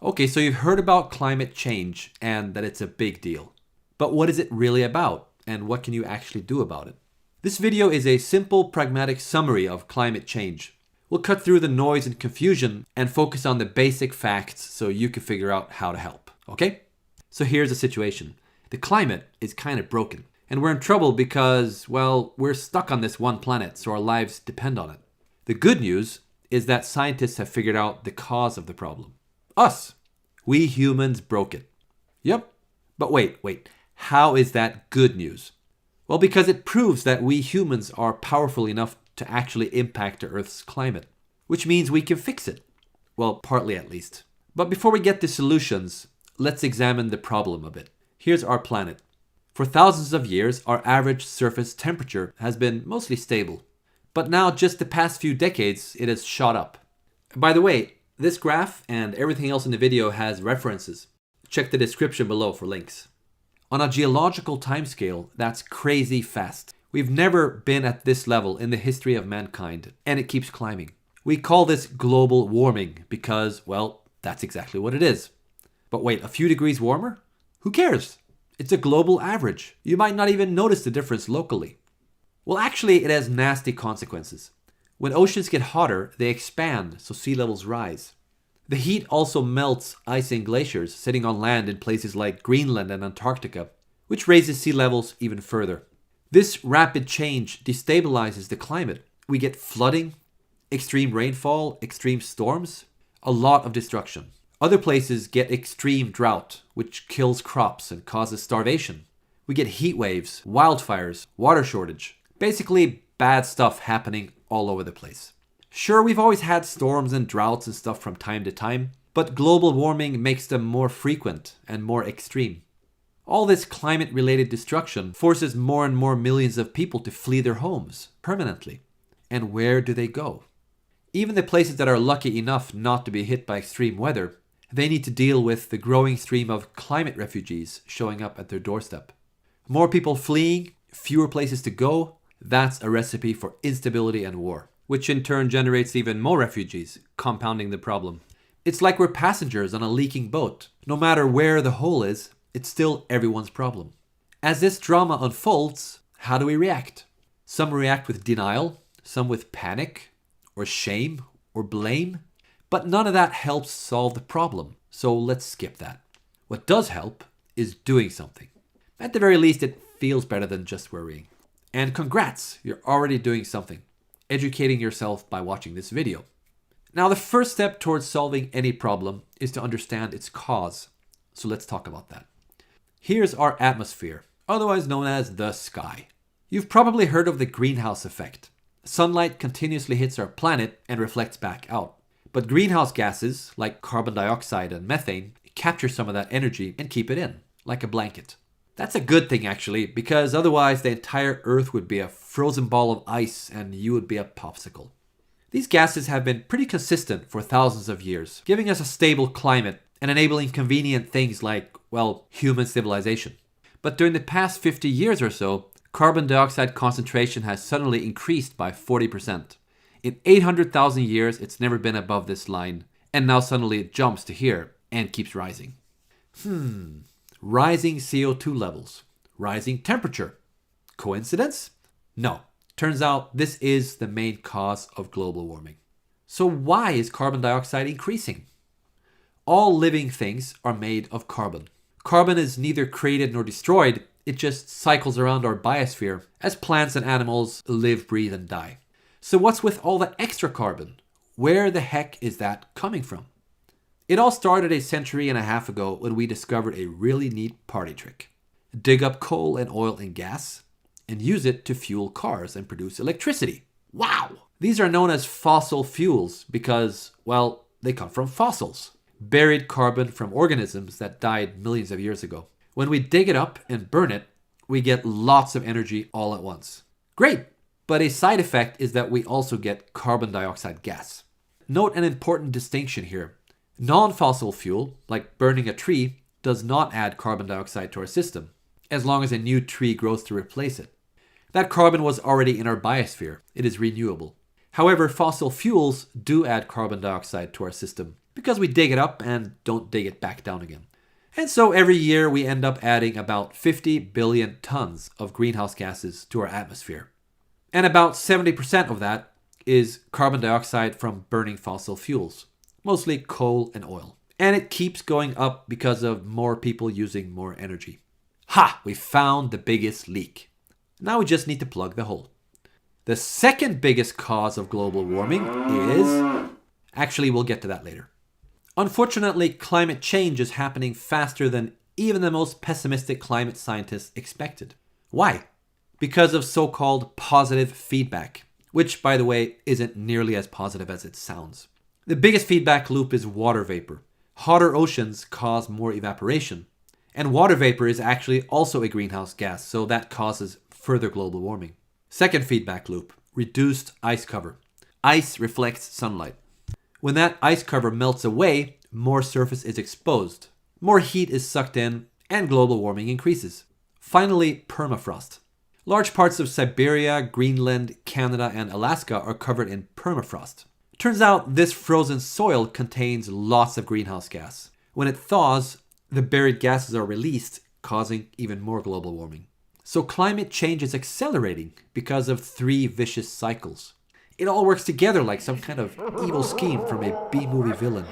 Okay, so you've heard about climate change and that it's a big deal. But what is it really about, and what can you actually do about it? This video is a simple, pragmatic summary of climate change. We'll cut through the noise and confusion and focus on the basic facts so you can figure out how to help, okay? So here's the situation. The climate is kind of broken, and we're in trouble because, well, we're stuck on this one planet, so our lives depend on it. The good news is that scientists have figured out the cause of the problem. Us. We humans broke it. Yep. But wait. How is that good news? Well, because it proves that we humans are powerful enough to actually impact the Earth's climate, which means we can fix it. Well, partly at least. But before we get to solutions, let's examine the problem a bit. Here's our planet. For thousands of years, our average surface temperature has been mostly stable. But now, just the past few decades, it has shot up. By the way, this graph and everything else in the video has references. Check the description below for links. On a geological timescale, that's crazy fast. We've never been at this level in the history of mankind, and it keeps climbing. We call this global warming because, well, that's exactly what it is. But wait, a few degrees warmer? Who cares? It's a global average. You might not even notice the difference locally. Well, actually, it has nasty consequences. When oceans get hotter, they expand, so sea levels rise. The heat also melts ice and glaciers sitting on land in places like Greenland and Antarctica, which raises sea levels even further. This rapid change destabilizes the climate. We get flooding, extreme rainfall, extreme storms, a lot of destruction. Other places get extreme drought, which kills crops and causes starvation. We get heat waves, wildfires, water shortage. Basically, bad stuff happening all over the place. Sure, we've always had storms and droughts and stuff from time to time, but global warming makes them more frequent and more extreme. All this climate-related destruction forces more and more millions of people to flee their homes permanently. And where do they go? Even the places that are lucky enough not to be hit by extreme weather, they need to deal with the growing stream of climate refugees showing up at their doorstep. More people fleeing, fewer places to go, that's a recipe for instability and war, which in turn generates even more refugees, compounding the problem. It's like we're passengers on a leaking boat. No matter where the hole is, it's still everyone's problem. As this drama unfolds, how do we react? Some react with denial, some with panic, or shame, or blame. But none of that helps solve the problem, so let's skip that. What does help is doing something. At the very least, it feels better than just worrying. And congrats, you're already doing something. Educating yourself by watching this video. Now, the first step towards solving any problem is to understand its cause. So let's talk about that. Here's our atmosphere, otherwise known as the sky. You've probably heard of the greenhouse effect. Sunlight continuously hits our planet and reflects back out. But greenhouse gases, like carbon dioxide and methane, capture some of that energy and keep it in, like a blanket. That's a good thing actually, because otherwise the entire Earth would be a frozen ball of ice and you would be a popsicle. These gases have been pretty consistent for thousands of years, giving us a stable climate and enabling convenient things like, well, human civilization. But during the past 50 years or so, carbon dioxide concentration has suddenly increased by 40%. In 800,000 years, it's never been above this line, and now suddenly it jumps to here and keeps rising. Rising CO2 levels, rising temperature. Coincidence? No. Turns out this is the main cause of global warming. So why is carbon dioxide increasing? All living things are made of carbon. Carbon is neither created nor destroyed, it just cycles around our biosphere as plants and animals live, breathe, and die. So what's with all that extra carbon? Where the heck is that coming from? It all started a century and a half ago when we discovered a really neat party trick. Dig up coal and oil and gas and use it to fuel cars and produce electricity. Wow! These are known as fossil fuels because, well, they come from fossils. Buried carbon from organisms that died millions of years ago. When we dig it up and burn it, we get lots of energy all at once. Great! But a side effect is that we also get carbon dioxide gas. Note an important distinction here. Non-fossil fuel, like burning a tree, does not add carbon dioxide to our system, as long as a new tree grows to replace it. That carbon was already in our biosphere. It is renewable. However, fossil fuels do add carbon dioxide to our system because we dig it up and don't dig it back down again. And so every year we end up adding about 50 billion tons of greenhouse gases to our atmosphere. And about 70% of that is carbon dioxide from burning fossil fuels, mostly coal and oil. And it keeps going up because of more people using more energy. Ha! We found the biggest leak. Now we just need to plug the hole. The second biggest cause of global warming is... Actually, we'll get to that later. Unfortunately, climate change is happening faster than even the most pessimistic climate scientists expected. Why? Because of so-called positive feedback, which, by the way, isn't nearly as positive as it sounds. The biggest feedback loop is water vapor. Hotter oceans cause more evaporation. And water vapor is actually also a greenhouse gas, so that causes further global warming. Second feedback loop, reduced ice cover. Ice reflects sunlight. When that ice cover melts away, more surface is exposed. More heat is sucked in, and global warming increases. Finally, permafrost. Large parts of Siberia, Greenland, Canada, and Alaska are covered in permafrost. Turns out this frozen soil contains lots of greenhouse gas. When it thaws, the buried gases are released, causing even more global warming. So climate change is accelerating because of 3 vicious cycles. It all works together like some kind of evil scheme from a B-movie villain.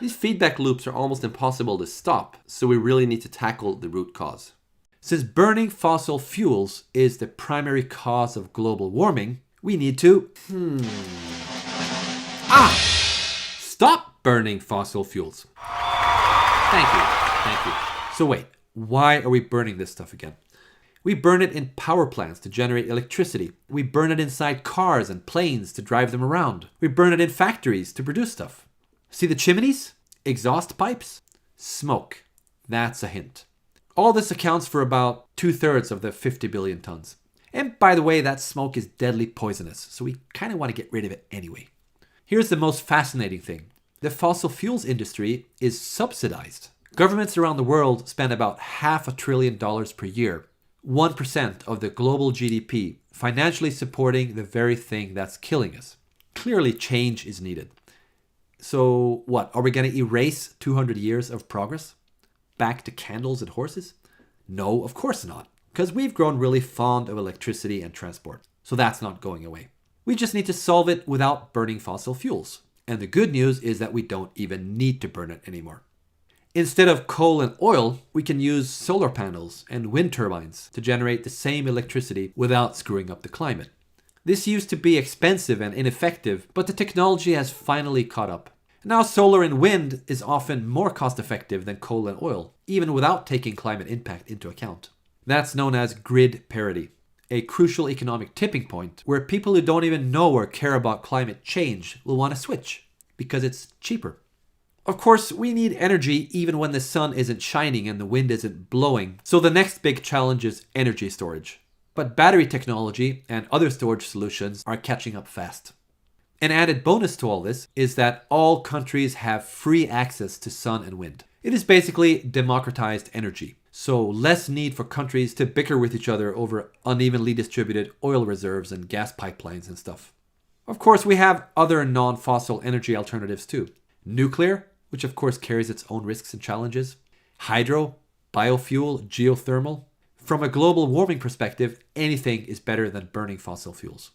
These feedback loops are almost impossible to stop, so we really need to tackle the root cause. Since burning fossil fuels is the primary cause of global warming, we need to... Stop burning fossil fuels. Thank you. So wait, why are we burning this stuff again? We burn it in power plants to generate electricity. We burn it inside cars and planes to drive them around. We burn it in factories to produce stuff. See the chimneys? Exhaust pipes? Smoke. That's a hint. All this accounts for about 2/3 of the 50 billion tons. And by the way, that smoke is deadly poisonous, so we kind of want to get rid of it anyway. Here's the most fascinating thing. The fossil fuels industry is subsidized. Governments around the world spend about $500 billion per year, 1% of the global GDP, financially supporting the very thing that's killing us. Clearly, change is needed. So what, are we going to erase 200 years of progress? Back to candles and horses? No, of course not, because we've grown really fond of electricity and transport, so that's not going away. We just need to solve it without burning fossil fuels. And the good news is that we don't even need to burn it anymore. Instead of coal and oil, we can use solar panels and wind turbines to generate the same electricity without screwing up the climate. This used to be expensive and ineffective, but the technology has finally caught up. Now solar and wind is often more cost-effective than coal and oil, even without taking climate impact into account. That's known as grid parity, a crucial economic tipping point where people who don't even know or care about climate change will want to switch because it's cheaper. Of course, we need energy even when the sun isn't shining and the wind isn't blowing, so the next big challenge is energy storage. But battery technology and other storage solutions are catching up fast. An added bonus to all this is that all countries have free access to sun and wind. It is basically democratized energy, so less need for countries to bicker with each other over unevenly distributed oil reserves and gas pipelines and stuff. Of course, we have other non-fossil energy alternatives too. Nuclear, which of course carries its own risks and challenges. Hydro, biofuel, geothermal. From a global warming perspective, anything is better than burning fossil fuels.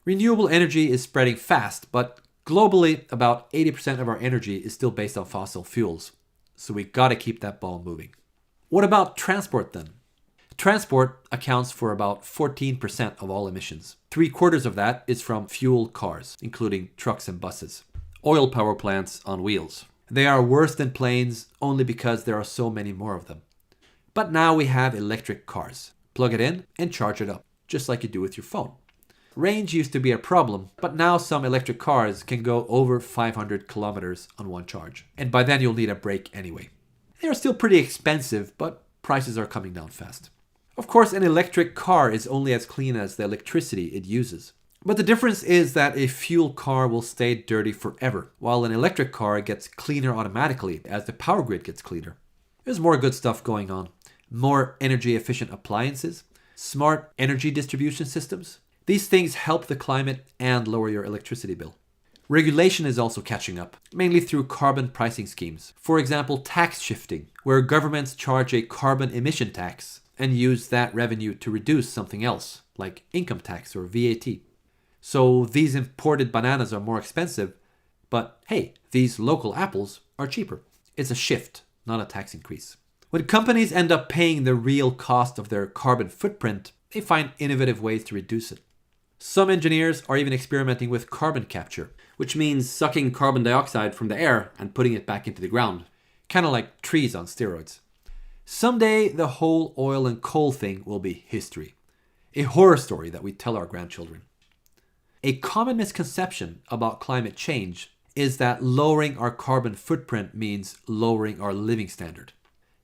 Renewable energy is spreading fast, but globally, about 80% of our energy is still based on fossil fuels. So we gotta keep that ball moving. What about transport then? Transport accounts for about 14% of all emissions. 3/4 of that is from fuel cars, including trucks and buses. Oil power plants on wheels. They are worse than planes only because there are so many more of them. But now we have electric cars. Plug it in and charge it up, just like you do with your phone. Range used to be a problem, but now some electric cars can go over 500 kilometers on one charge. And by then you'll need a break anyway. They are still pretty expensive, but prices are coming down fast. Of course, an electric car is only as clean as the electricity it uses. But the difference is that a fuel car will stay dirty forever, while an electric car gets cleaner automatically as the power grid gets cleaner. There's more good stuff going on. More energy efficient appliances, smart energy distribution systems. These things help the climate and lower your electricity bill. Regulation is also catching up, mainly through carbon pricing schemes. For example, tax shifting, where governments charge a carbon emission tax and use that revenue to reduce something else, like income tax or VAT. So these imported bananas are more expensive, but hey, these local apples are cheaper. It's a shift, not a tax increase. When companies end up paying the real cost of their carbon footprint, they find innovative ways to reduce it. Some engineers are even experimenting with carbon capture, which means sucking carbon dioxide from the air and putting it back into the ground, kind of like trees on steroids. Someday, the whole oil and coal thing will be history, a horror story that we tell our grandchildren. A common misconception about climate change is that lowering our carbon footprint means lowering our living standard.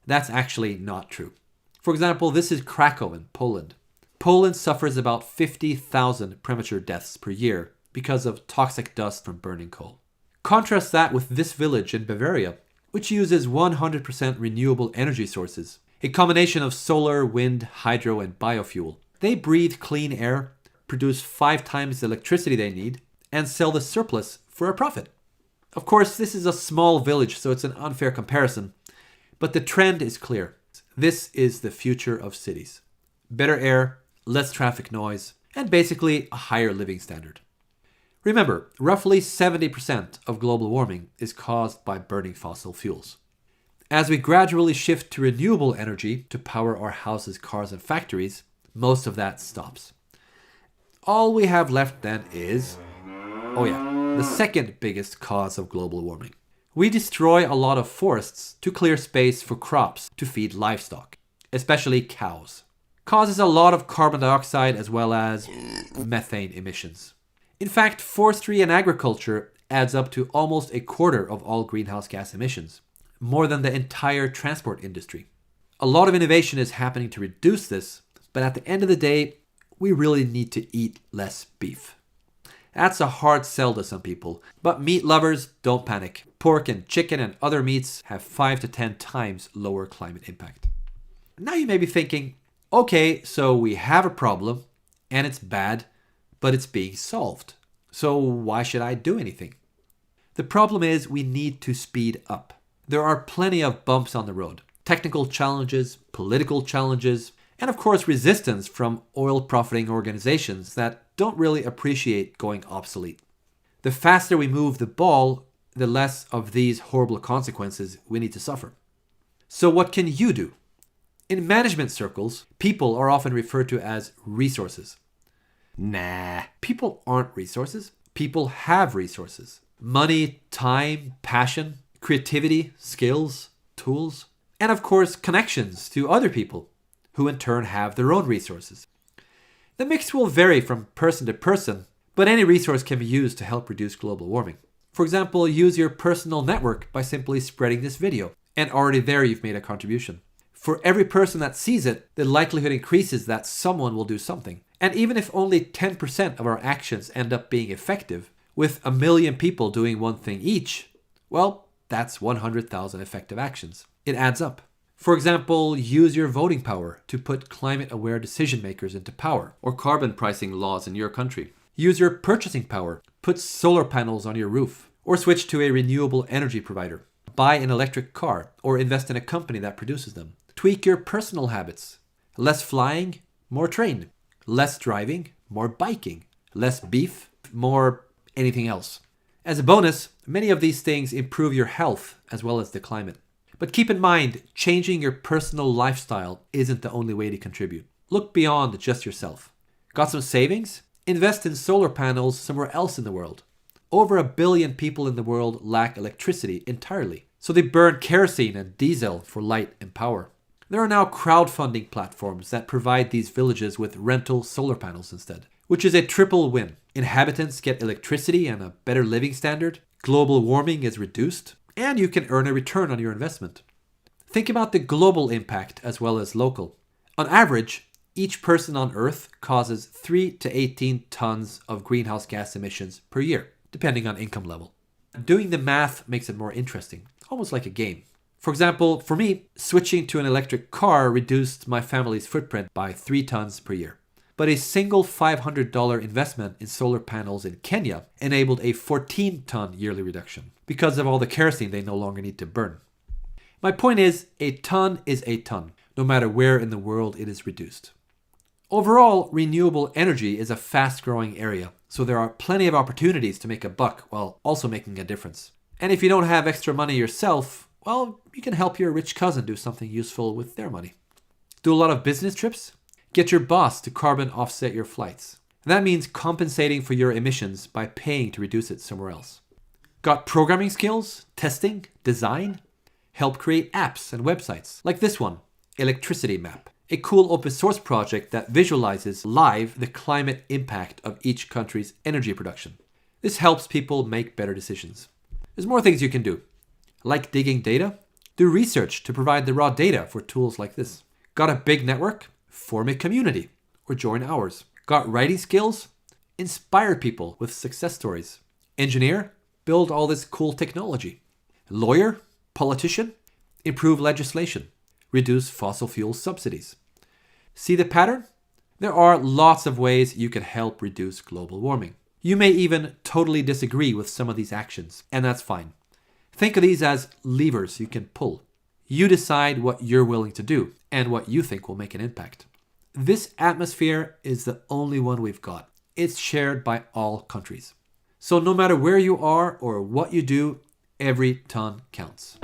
That's actually not true. For example, this is Krakow in Poland. Poland suffers about 50,000 premature deaths per year because of toxic dust from burning coal. Contrast that with this village in Bavaria, which uses 100% renewable energy sources, a combination of solar, wind, hydro, and biofuel. They breathe clean air, produce 5 times the electricity they need, and sell the surplus for a profit. Of course, this is a small village, so it's an unfair comparison, but the trend is clear. This is the future of cities. Better air, less traffic noise, and basically a higher living standard. Remember, roughly 70% of global warming is caused by burning fossil fuels. As we gradually shift to renewable energy to power our houses, cars, and factories, most of that stops. All we have left then is, the second biggest cause of global warming. We destroy a lot of forests to clear space for crops to feed livestock, especially cows. Causes a lot of carbon dioxide as well as methane emissions. In fact, forestry and agriculture adds up to almost a quarter of all greenhouse gas emissions, more than the entire transport industry. A lot of innovation is happening to reduce this, but at the end of the day, we really need to eat less beef. That's a hard sell to some people, but meat lovers, don't panic. Pork and chicken and other meats have 5 to 10 times lower climate impact. Now you may be thinking, okay, so we have a problem, and it's bad, but it's being solved. So why should I do anything? The problem is we need to speed up. There are plenty of bumps on the road. Technical challenges, political challenges, and of course resistance from oil profiting organizations that don't really appreciate going obsolete. The faster we move the ball, the less of these horrible consequences we need to suffer. So what can you do? In management circles, people are often referred to as resources. Nah, people aren't resources. People have resources. Money, time, passion, creativity, skills, tools, and of course connections to other people who in turn have their own resources. The mix will vary from person to person, but any resource can be used to help reduce global warming. For example, use your personal network by simply spreading this video, and already there you've made a contribution. For every person that sees it, the likelihood increases that someone will do something. And even if only 10% of our actions end up being effective, with 1 million people doing one thing each, well, that's 100,000 effective actions. It adds up. For example, use your voting power to put climate-aware decision makers into power, or carbon pricing laws in your country. Use your purchasing power, put solar panels on your roof, or switch to a renewable energy provider. Buy an electric car, or invest in a company that produces them. Tweak your personal habits. Less flying, more train. Less driving, more biking. Less beef, more anything else. As a bonus, many of these things improve your health as well as the climate. But keep in mind, changing your personal lifestyle isn't the only way to contribute. Look beyond just yourself. Got some savings? Invest in solar panels somewhere else in the world. Over 1 billion people in the world lack electricity entirely, so they burn kerosene and diesel for light and power. There are now crowdfunding platforms that provide these villages with rental solar panels instead, which is a triple win. Inhabitants get electricity and a better living standard, global warming is reduced, and you can earn a return on your investment. Think about the global impact as well as local. On average, each person on Earth causes 3 to 18 tons of greenhouse gas emissions per year, depending on income level. Doing the math makes it more interesting, almost like a game. For example, for me, switching to an electric car reduced my family's footprint by 3 tons per year. But a single $500 investment in solar panels in Kenya enabled a 14-ton yearly reduction because of all the kerosene they no longer need to burn. My point is, a ton is a ton, no matter where in the world it is reduced. Overall, renewable energy is a fast-growing area, so there are plenty of opportunities to make a buck while also making a difference. And if you don't have extra money yourself, well, you can help your rich cousin do something useful with their money. Do a lot of business trips? Get your boss to carbon offset your flights. And that means compensating for your emissions by paying to reduce it somewhere else. Got programming skills, testing, design? Help create apps and websites, like this one, Electricity Map, a cool open source project that visualizes live the climate impact of each country's energy production. This helps people make better decisions. There's more things you can do. Like digging data? Do research to provide the raw data for tools like this. Got a big network? Form a community or join ours. Got writing skills? Inspire people with success stories. Engineer? Build all this cool technology. Lawyer? Politician? Improve legislation. Reduce fossil fuel subsidies. See the pattern? There are lots of ways you can help reduce global warming. You may even totally disagree with some of these actions, and that's fine. Think of these as levers you can pull. You decide what you're willing to do and what you think will make an impact. This atmosphere is the only one we've got. It's shared by all countries. So no matter where you are or what you do, every ton counts.